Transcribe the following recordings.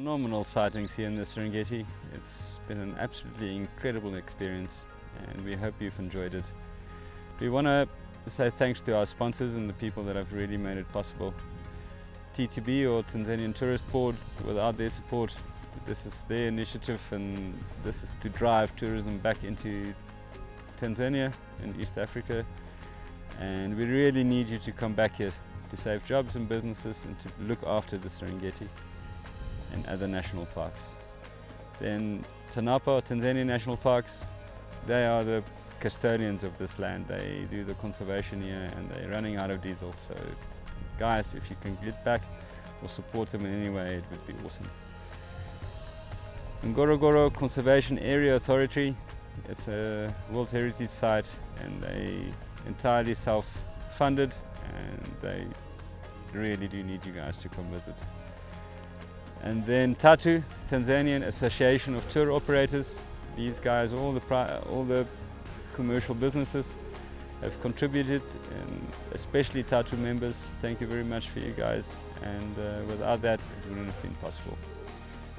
Phenomenal sightings here in the Serengeti. It's been an absolutely incredible experience and we hope you've enjoyed it. We want to say thanks to our sponsors and the people that have really made it possible. TTB, or Tanzanian Tourist Board, without their support, this is their initiative and this is to drive tourism back into Tanzania and East Africa, and we really need you to come back here to save jobs and businesses and to look after the Serengeti and other national parks. Then TANAPA, Tanzania National Parks, they are the custodians of this land. They do the conservation here and they're running out of diesel. So guys, if you can get back or support them in any way, it would be awesome. Ngorongoro Conservation Area Authority, it's a World Heritage Site and they entirely self-funded and they really do need you guys to come visit. And then TATU, Tanzanian Association of Tour Operators. These guys, all the commercial businesses have contributed, and especially TATU members. Thank you very much for you guys, and without that it wouldn't have been possible.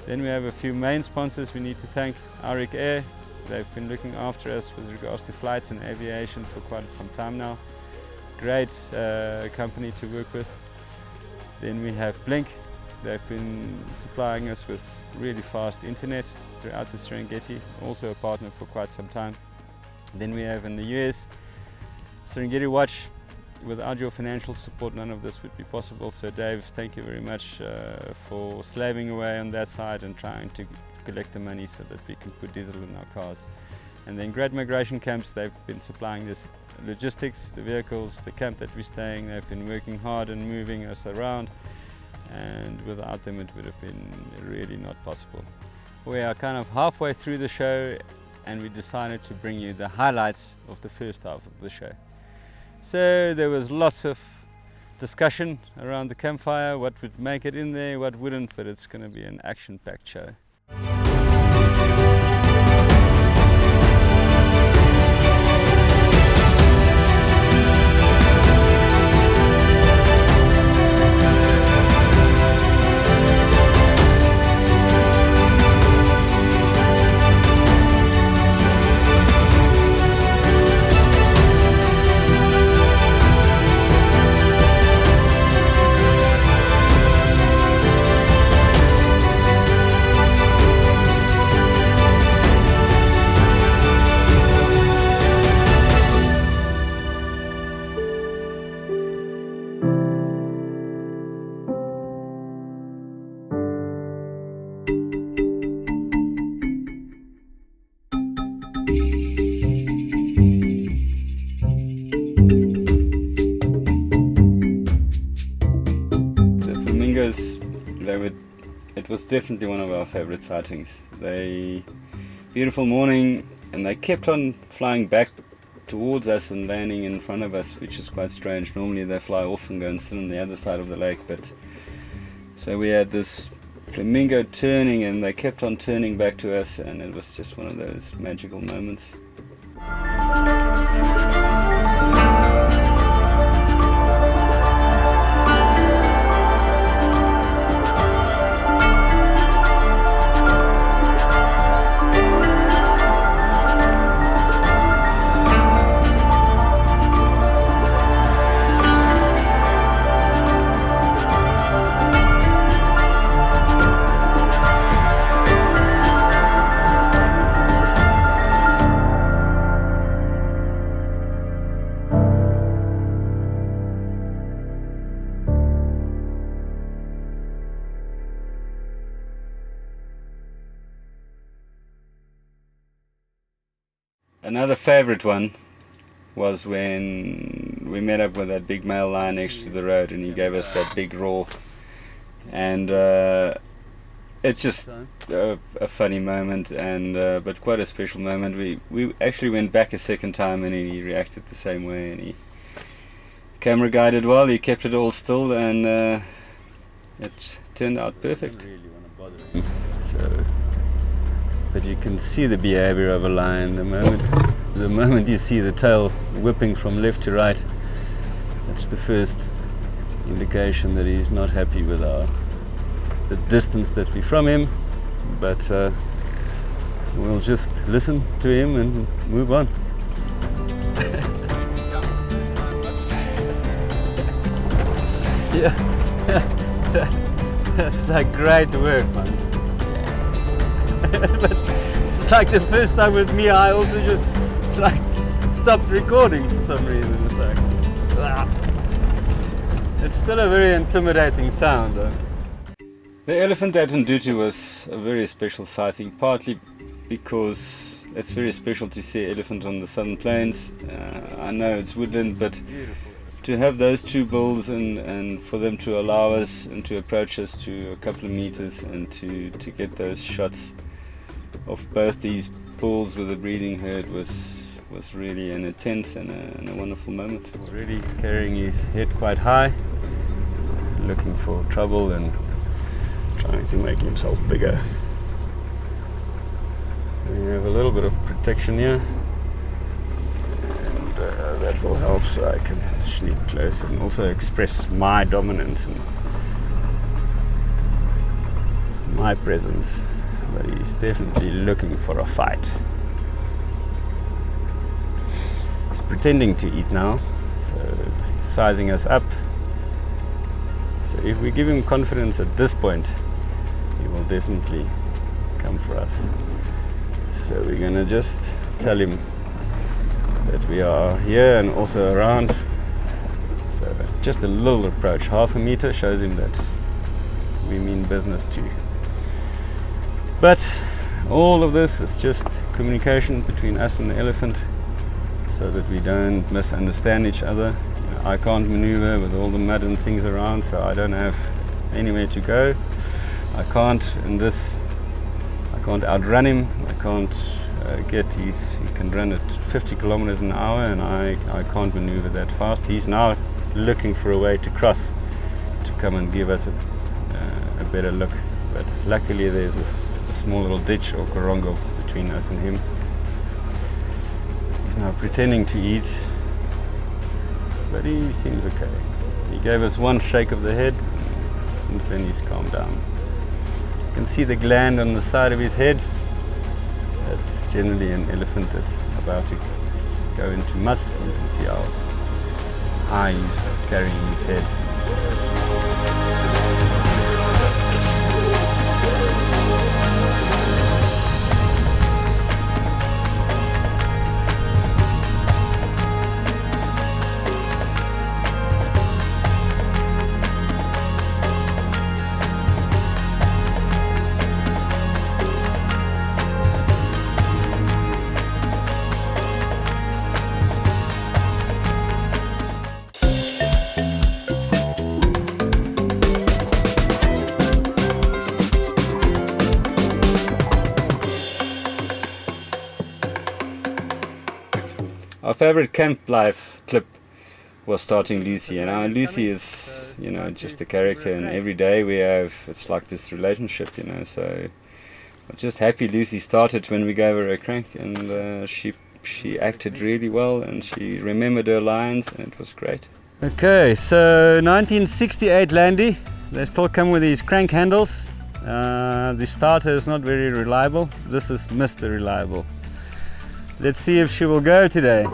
Then we have a few main sponsors we need to thank. Arik Air, they've been looking after us with regards to flights and aviation for quite some time now. Great company to work with. Then we have Blink. They've been supplying us with really fast internet throughout the Serengeti, also a partner for quite some time. Then we have in the US, Serengeti Watch. Without your financial support, none of this would be possible. So Dave, thank you very much for slaving away on that side and trying to collect the money so that we can put diesel in our cars. And then Great Migration Camps, they've been supplying this logistics, the vehicles, the camp that we're staying. They've been working hard and moving us around, and without them it would have been really not possible. We are kind of halfway through the show and we decided to bring you the highlights of the first half of the show. So there was lots of discussion around the campfire, what would make it in there, what wouldn't, but it's going to be an action-packed show. It was definitely one of our favorite sightings. Beautiful morning, and they kept on flying back towards us and landing in front of us, which is quite strange. Normally they fly off and go and sit on the other side of the lake, but so we had this flamingo turning and they kept on turning back to us, and it was just one of those magical moments. Another favorite one was when we met up with that big male lion next to the road and he gave us that big roar, and it's just a funny moment, and but quite a special moment. We actually went back a second time and he reacted the same way, and he camera guided well, he kept it all still, and it turned out perfect. I don't really want to bother him. So, but you can see the behavior of a lion the moment you see the tail whipping from left to right. That's the first indication that he's not happy with the the distance that we're from him, but we'll just listen to him and move on. Yeah, that's like great work, man. But it's like the first time with me, I also just like stopped recording for some reason. It's like, it's still a very intimidating sound though. The elephant at Ndutu was a very special sighting, partly because it's very special to see elephant on the southern plains. I know it's woodland, but to have those two bulls and for them to allow us and to approach us to a couple of meters and to get those shots of both these bulls with the breeding herd was really an intense and a wonderful moment. Really carrying his head quite high, looking for trouble and trying to make himself bigger. We have a little bit of protection here, and that will help so I can sneak close and also express my dominance and my presence. But he's definitely looking for a fight. He's pretending to eat now, so he's sizing us up. So if we give him confidence at this point, he will definitely come for us. So we're gonna just tell him that we are here and also around. So just a little approach, half a meter, shows him that we mean business too. But all of this is just communication between us and the elephant, so that we don't misunderstand each other. You know, I can't maneuver with all the mud and things around, so I don't have anywhere to go. I can't outrun him. I can't he can run at 50 kilometers an hour, and I can't maneuver that fast. He's now looking for a way to cross to come and give us a better look. But luckily there's a small little ditch or korongo between us and him. He's now pretending to eat, but he seems okay. He gave us one shake of the head. Since then he's calmed down. You can see the gland on the side of his head. That's generally an elephant that's about to go into muss. You can see how high he's carrying his head. Our favorite camp life clip was starting Lucy, and now Lucy is, you know, just a character, and every day we have, it's like this relationship, you know, so I'm just happy Lucy started when we gave her a crank, and she acted really well, and she remembered her lines, and it was great. Okay, so 1968 Landy, they still come with these crank handles. The starter is not very reliable. This is Mr. Reliable. Let's see if she will go today.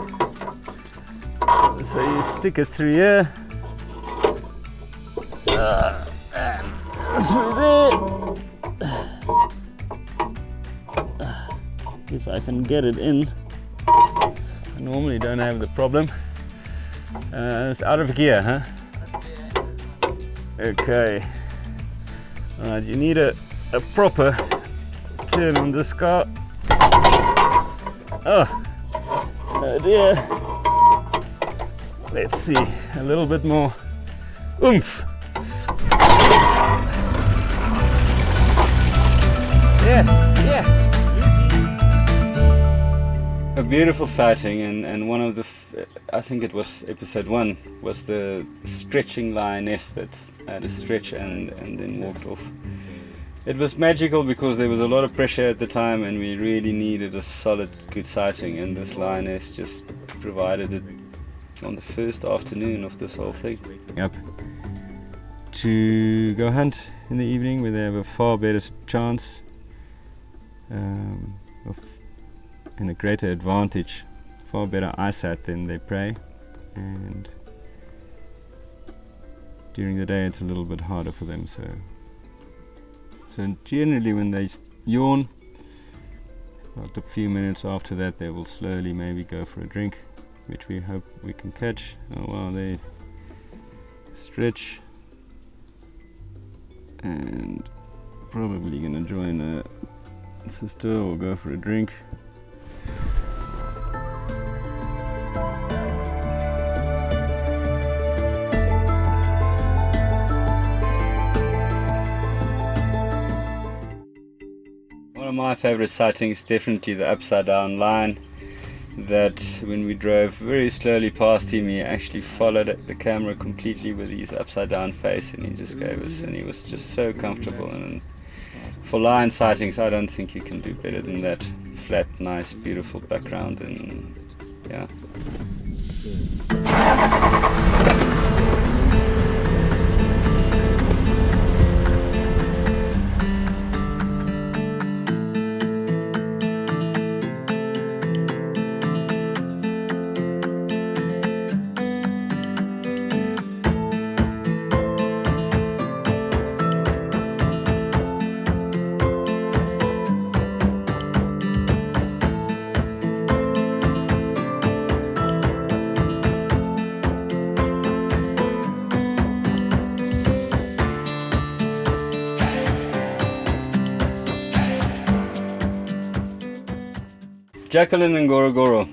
So you stick it through here. And through there. If I can get it in. I normally don't have the problem. It's out of gear, huh? Okay. Alright, you need a proper turn on this car. Oh dear. Let's see, a little bit more oomph. Yes, yes. A beautiful sighting, and one of the, I think it was episode 1, was the stretching lioness that had a stretch and then walked off. It was magical because there was a lot of pressure at the time, and we really needed a solid, good sighting, and this lioness just provided it on the first afternoon of this whole thing. Yep. to go hunt in the evening, where they have a far better chance and a greater advantage, far better eyesight than their prey. And during the day it's a little bit harder for them, so generally when they yawn, about a few minutes after that they will slowly maybe go for a drink, which we hope we can catch. While they stretch, and probably gonna join a sister or go for a drink. One of my favorite sightings is definitely the upside down lion, that when we drove very slowly past him, he actually followed the camera completely with his upside down face, and he just gave us, and he was just so comfortable. And for lion sightings, I don't think you can do better than that. Flat, nice, beautiful background, and yeah. Jacqueline and Gorogoro.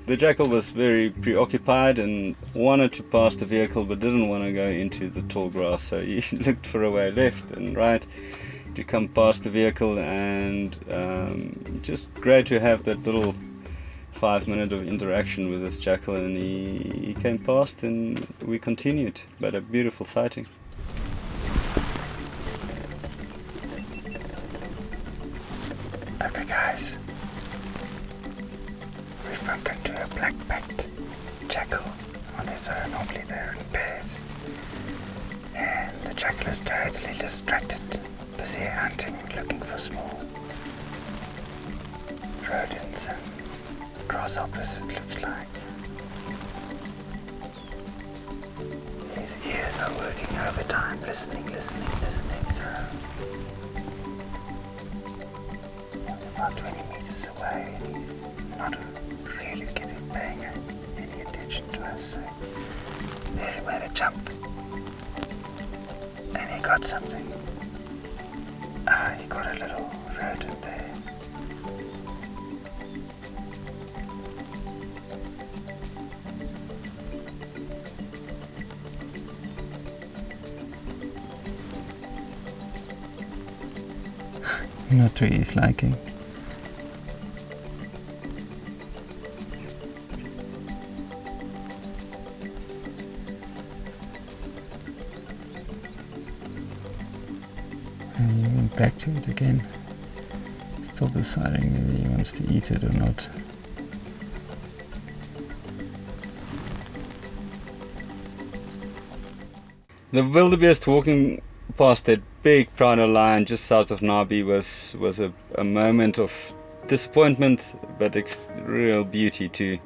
The jackal was very preoccupied and wanted to pass the vehicle, but didn't want to go into the tall grass, so he looked for a way left and right to come past the vehicle. And just great to have that little 5 minute of interaction with this jackal, and he came past and we continued. But a beautiful sighting. Okay guys, we've bumped into a black-backed jackal on his own. Normally they're in pairs, and the jackal is totally distracted, busy hunting, looking for small rodents and grasshoppers, it looks like. His ears are working overtime, listening, so about 20 meters away, and he's not really paying any attention to us. So there he made a jump, and he got something. He got a little rodent there. Not to his liking. And he went back to it again, still deciding whether he wants to eat it or not. The wildebeest walking past that big prado lion just south of Nabi was a moment of disappointment, but real beauty too.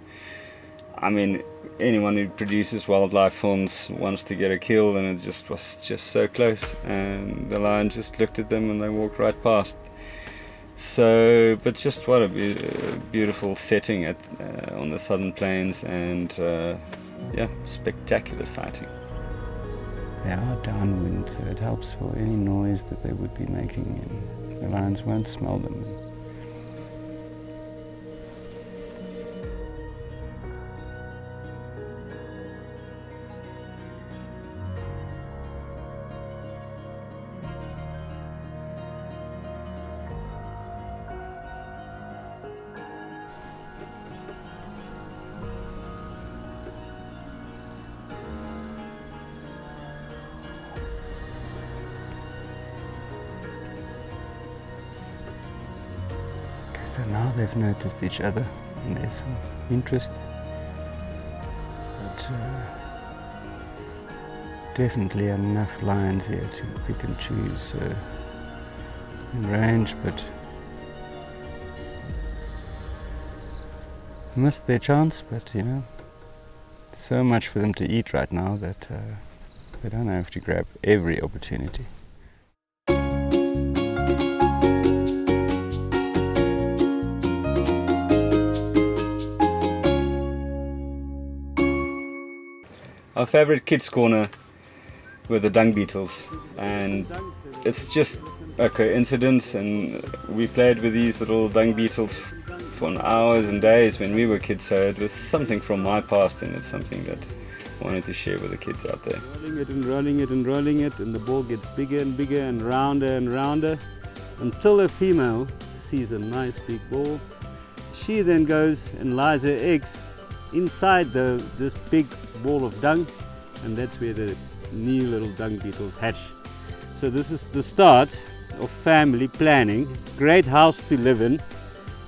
I mean, anyone who produces wildlife films wants to get a kill, and it just was so close, and the lion just looked at them and they walked right past. So, but just what a beautiful setting on the southern plains, and yeah, spectacular sighting. They are downwind, so it helps for any noise that they would be making, and the lions won't smell them. So now they've noticed each other, and there's some interest, but definitely enough lions here to pick and choose in range, but missed their chance. But you know, so much for them to eat right now that they don't have to grab every opportunity. Our favorite kids corner were the dung beetles, and it's just a coincidence, and we played with these little dung beetles for hours and days when we were kids, so it was something from my past, and it's something that I wanted to share with the kids out there. Rolling it and rolling it and rolling it, and the ball gets bigger and bigger and rounder until a female sees a nice big ball. She then goes and lies her eggs inside this big ball of dung, and that's where the new little dung beetles hatch. So this is the start of family planning. Great house to live in,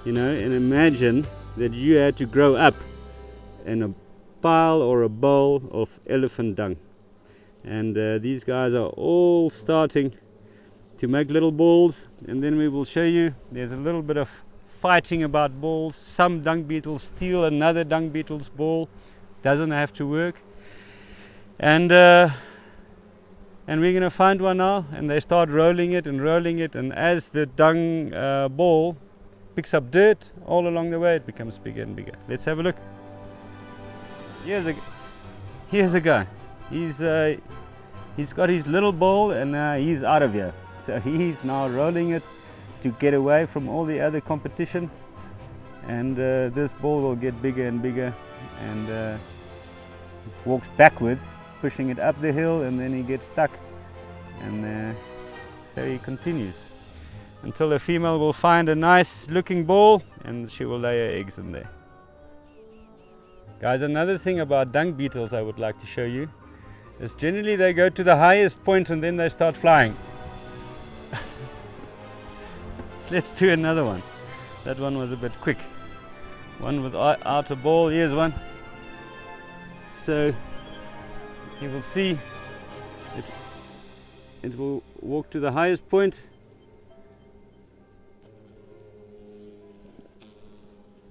you know, and imagine that you had to grow up in a pile or a bowl of elephant dung, and these guys are all starting to make little balls, and then we will show you there's a little bit of fighting about balls. Some dung beetles steal another dung beetle's ball, doesn't have to work, and we're gonna find one now, and they start rolling it, and as the dung ball picks up dirt all along the way, it becomes bigger and bigger. Let's have a look. Here's a guy. He's got his little ball, and he's out of here, so he's now rolling it to get away from all the other competition, and this ball will get bigger and bigger, and walks backwards, pushing it up the hill, and then he gets stuck, and so he continues until the female will find a nice looking ball, and she will lay her eggs in there. Guys, another thing about dung beetles I would like to show you is generally they go to the highest point and then they start flying. Let's do another one. That one was a bit quick. One without a ball. Here's one. So you will see it will walk to the highest point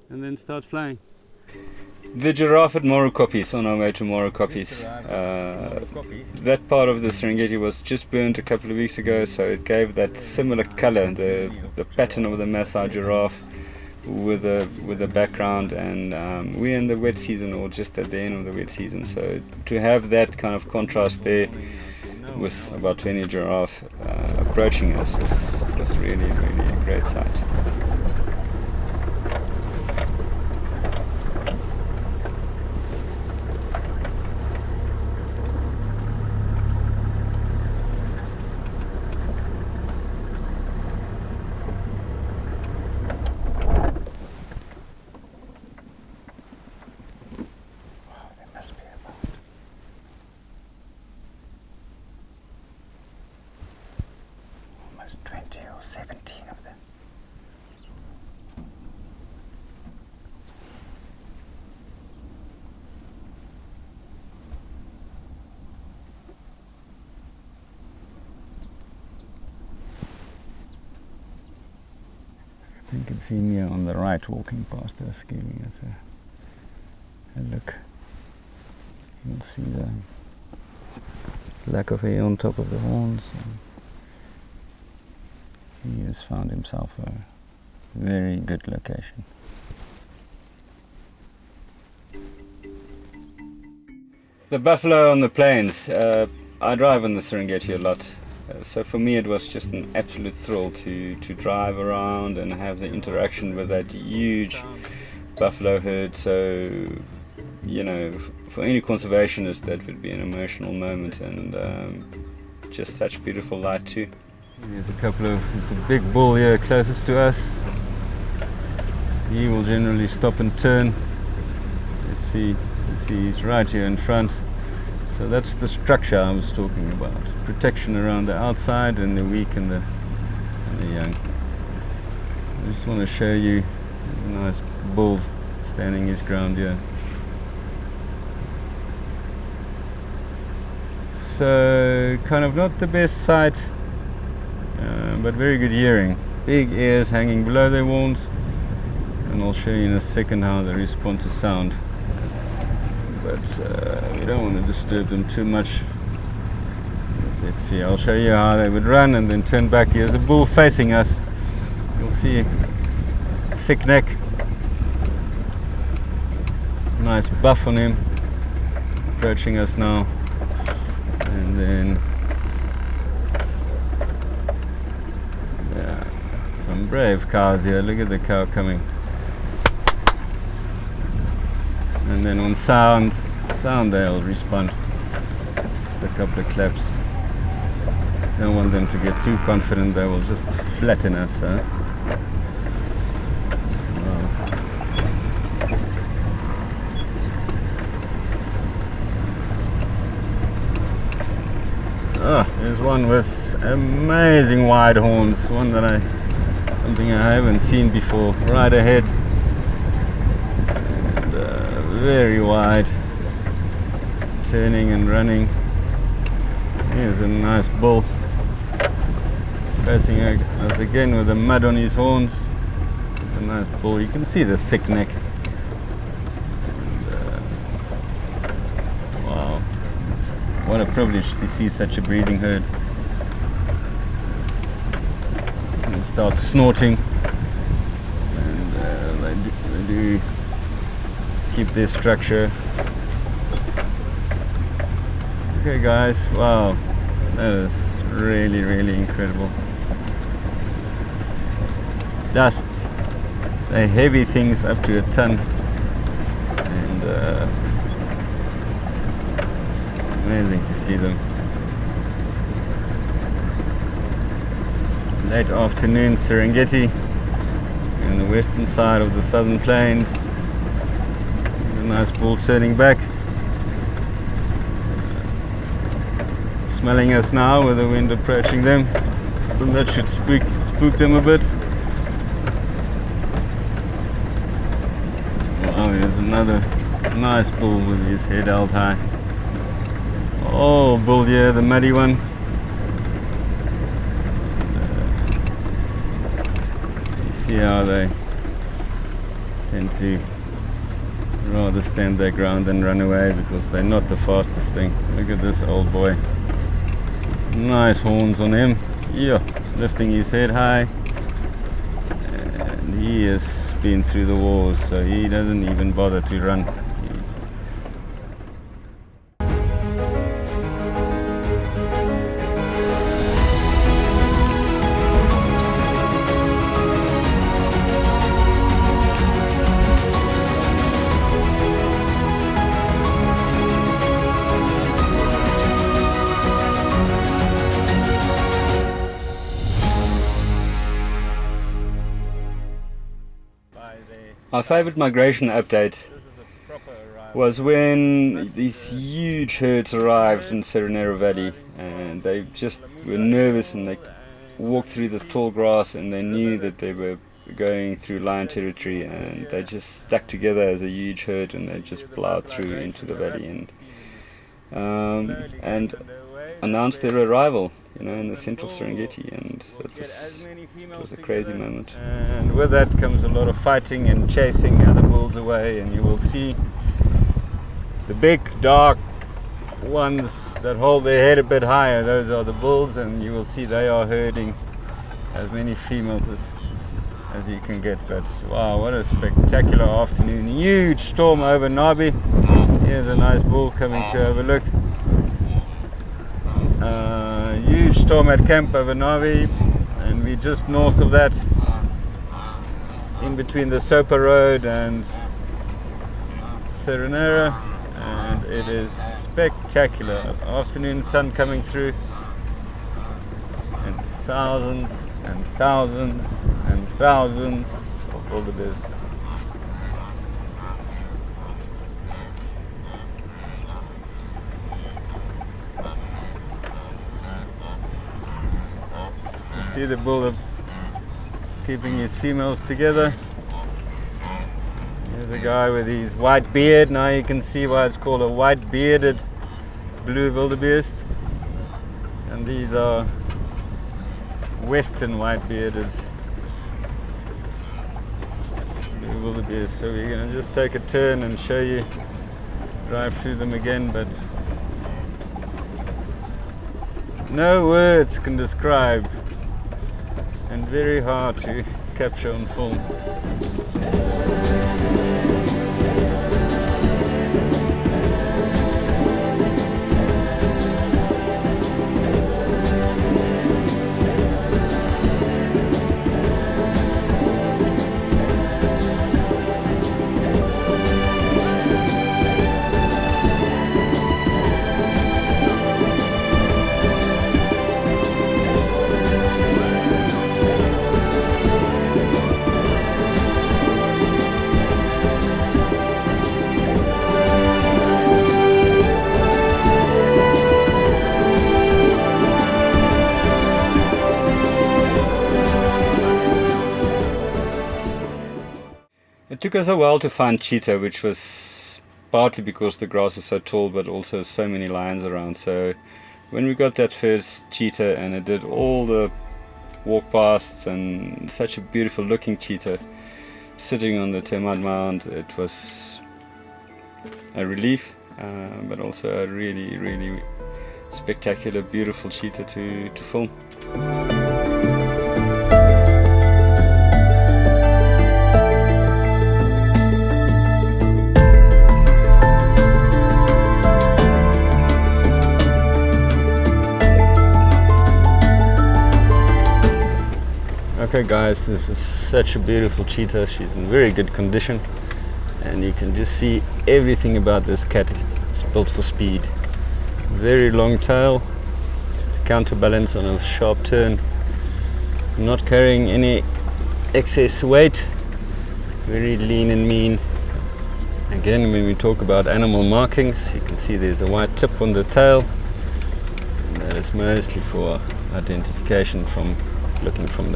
and then start flying. The giraffe at Morocopis, on our way to Morocopis. That part of the Serengeti was just burnt a couple of weeks ago, so it gave that similar color, the pattern of the Maasai giraffe with the background, and we're in the wet season, or just at the end of the wet season, so to have that kind of contrast there with about 20 giraffe approaching us was really a great sight. Almost 20 or 17 of them. You can see me on the right walking past us, giving us a look. You'll see the lack of hair on top of the horns. He has found himself a very good location. The buffalo on the plains. I drive on the Serengeti a lot. So for me it was just an absolute thrill to drive around and have the interaction with that huge buffalo herd. So, you know, for any conservationist that would be an emotional moment, and just such beautiful light too. There's a big bull here closest to us. He will generally stop and turn. Let's see he's right here in front. So that's the structure I was talking about. Protection around the outside and the weak and the young. I just want to show you a nice bull standing his ground here. So kind of not the best sight, but very good hearing. Big ears hanging below their horns, and I'll show you in a second how they respond to sound. But we don't want to disturb them too much. Let's see, I'll show you how they would run and then turn back. Here's a bull facing us. You'll see thick neck, nice buff on him, approaching us now. And then yeah, some brave cows here. Look at the cow coming. And then on sound they'll respond. Just a couple of claps. Don't want them to get too confident, they will just flatten us, huh? Oh, there's one with amazing wide horns, something I haven't seen before, right ahead. Very wide, turning and running. Here's a nice bull facing us again with the mud on his horns. A nice bull. You can see the thick neck. And, wow, what a privilege to see such a breeding herd. And start snorting, and they do keep their structure. Okay guys, wow, that is really, really incredible. Dust, they're heavy things up to a ton, and amazing to see them. Late afternoon, Serengeti, in the western side of the southern plains. Nice bull turning back, smelling us now with the wind approaching them. And that should spook them a bit. Wow, here's another nice bull with his head held high. Oh, bull here, the muddy one. You see how they tend to rather stand their ground than run away, because they're not the fastest thing. Look at this old boy. Nice horns on him. Yeah, lifting his head high. And he has been through the wars, so he doesn't even bother to run. My favorite migration update was when these huge herds arrived in Serengeti Valley, and they just were nervous, and they walked through the tall grass, and they knew that they were going through lion territory, and they just stuck together as a huge herd, and they just plowed through into the valley and announced their arrival, in the central Serengeti, and it was a crazy moment. And with that comes a lot of fighting and chasing other bulls away, and you will see the big dark ones that hold their head a bit higher. Those are the bulls, and you will see they are herding as many females as you can get. But wow, what a spectacular afternoon. Huge storm over Nabi. Here's a nice bull coming to overlook. Huge storm at camp over Navi, and we're just north of that, in between the Sopa Road and Serengeti, and it is spectacular. Afternoon sun coming through, and thousands and thousands and thousands of wildebeest. See the bull keeping his females together. There's a guy with his white beard. Now you can see why it's called a white bearded blue wildebeest. these are western white-bearded blue wildebeest. So we're going to just take a turn and show you, drive through them again, but no words can describe, and very hard to capture on film. It took us a while to find cheetah, which was partly because the grass is so tall, but also so many lions around. So when we got that first cheetah and it did all the walk pasts and such a beautiful looking cheetah sitting on the termite mound, it was a relief, but also a really, really spectacular, beautiful cheetah to film. Okay guys, this is such a beautiful cheetah. She's in very good condition, and you can just see everything about this cat is built for speed. Very long tail to counterbalance on a sharp turn, not carrying any excess weight, very lean and mean. Again, when we talk about animal markings, you can see there's a white tip on the tail, and that is mostly for identification from looking from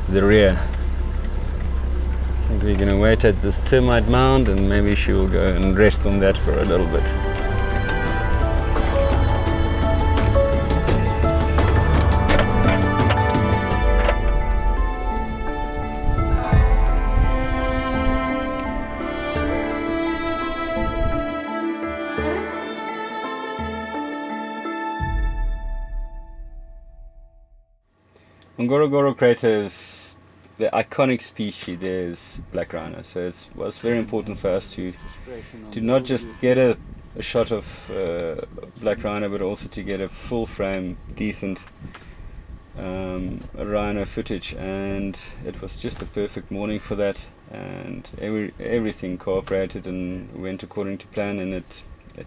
the rear. I think we're going to wait at this termite mound and maybe she will go and rest on that for a little bit. Ngorongoro crater is the iconic species. There's black rhino, so it was very important for us to not just get a shot of black rhino, but also to get a full frame, decent rhino footage. And it was just a perfect morning for that, and everything cooperated and went according to plan, and it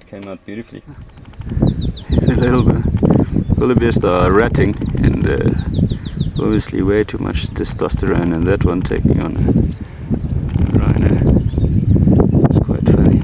came out beautifully. It's a little bit wildebeest are ratting, and obviously way too much testosterone, and that one taking on a rhino. It's quite funny.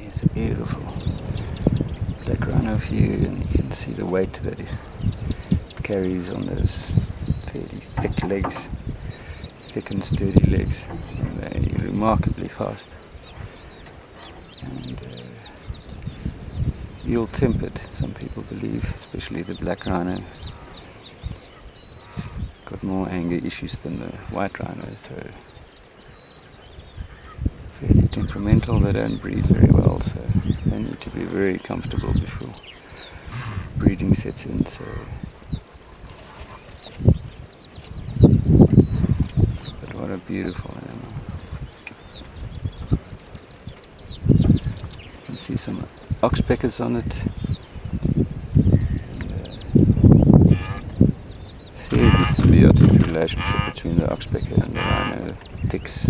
It's a beautiful black rhino view, and you can see the weight that it carries on those fairly thick legs, thick and sturdy legs, and they're remarkably fast and ill-tempered, some people believe, especially the black rhino. It's got more anger issues than the white rhino, so fairly temperamental. They don't breed very well, so they need to be very comfortable before breeding sets in. So, but what a beautiful animal. You can see some oxpeckers on it, and fairly symbiotic relationship between the oxpecker and the rhino ticks.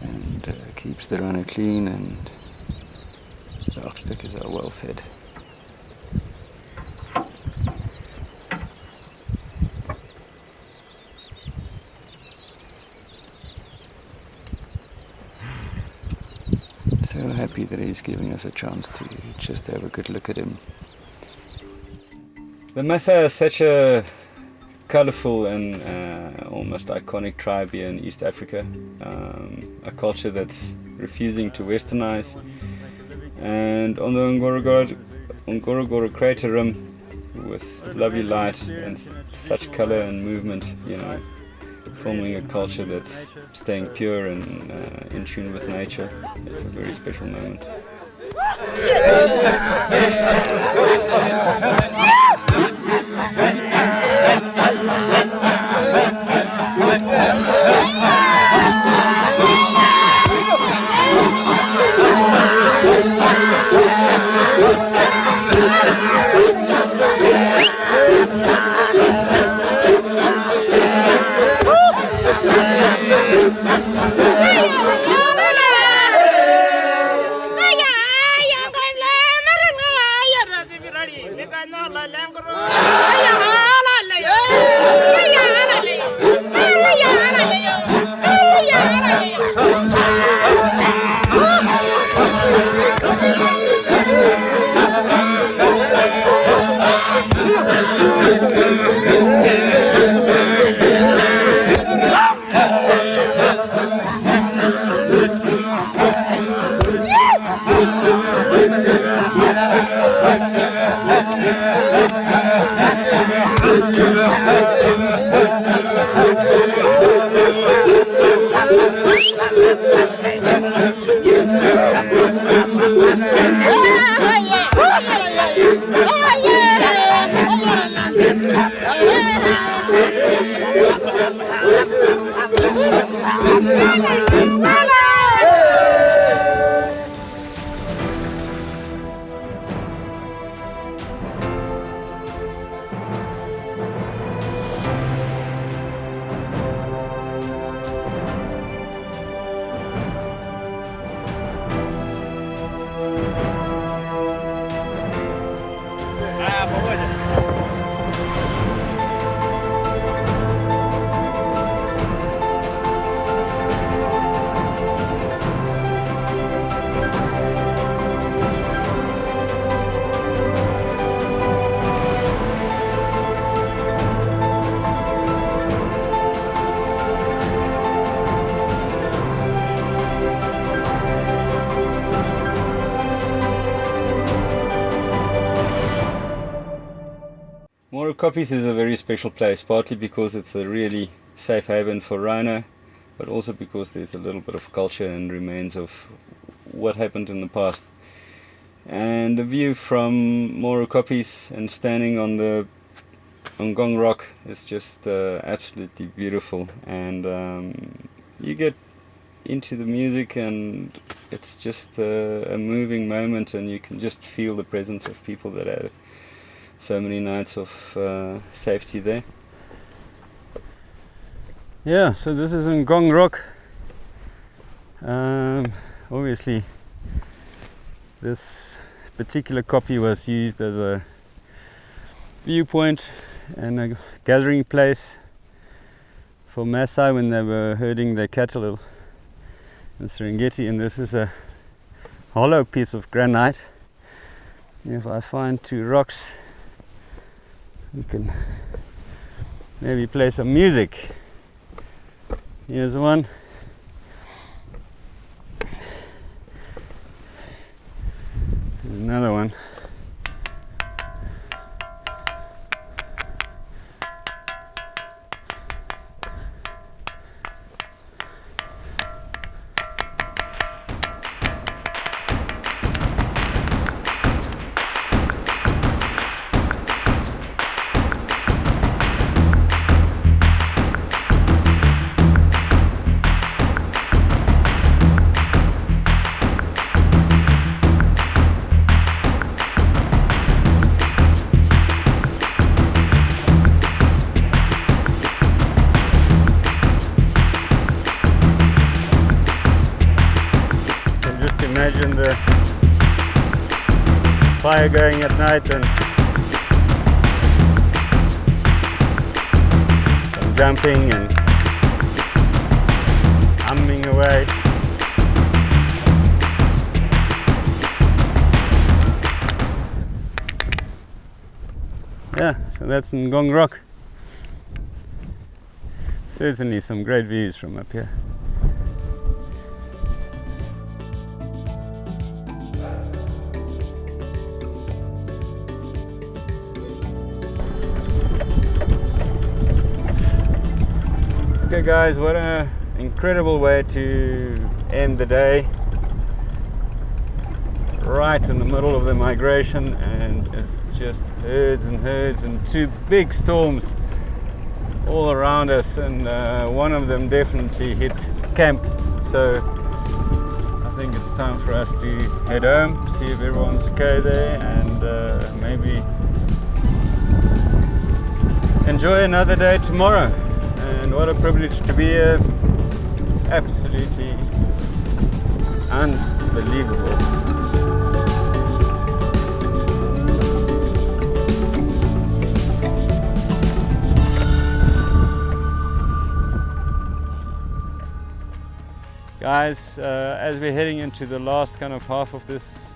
And keeps the rhino clean and oxpeckers are well fed. So happy that he's giving us a chance to just have a good look at him. The Massa is such a colourful and almost iconic tribe here in East Africa. A culture that's refusing to westernize. And on the Ngorongoro crater rim, with lovely light and such colour and movement, you know, forming a culture that's staying pure and in tune with nature. It's a very special moment. Morokopies is a very special place, partly because it's a really safe haven for rhino, but also because there's a little bit of culture and remains of what happened in the past. And the view from Morokopies and standing on the Ngong Rock is just absolutely beautiful, and you get into the music and it's just a moving moment, and you can just feel the presence of people that had so many nights of safety there. Yeah, so this is Ngong Rock. Obviously this particular kopje was used as a viewpoint and a gathering place for Maasai when they were herding their cattle in Serengeti, and this is a hollow piece of granite. If I find two rocks, we can maybe play some music. Here's one. Here's another one. Imagine the fire going at night and some jumping and humming away. Yeah, so that's Ngong Rock. Certainly some great views from up here. Okay guys, what an incredible way to end the day. Right in the middle of the migration, and it's just herds and herds and two big storms all around us, and one of them definitely hit camp, so I think it's time for us to head home, see if everyone's okay there, and maybe enjoy another day tomorrow. And what a privilege to be here. Absolutely unbelievable. Guys, as we're heading into the last kind of half of this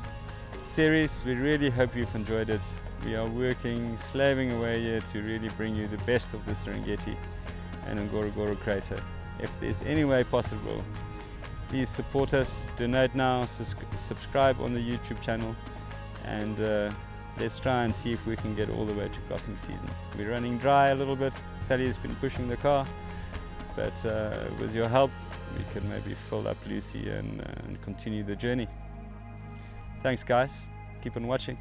series, we really hope you've enjoyed it. We are working, slaving away here to really bring you the best of the Serengeti and Ngorongoro Crater. If there's any way possible, please support us, donate now, subscribe on the YouTube channel, and let's try and see if we can get all the way to crossing season. We're running dry a little bit. Sally's been pushing the car, but with your help we can maybe fill up Lucy and continue the journey. Thanks guys, keep on watching.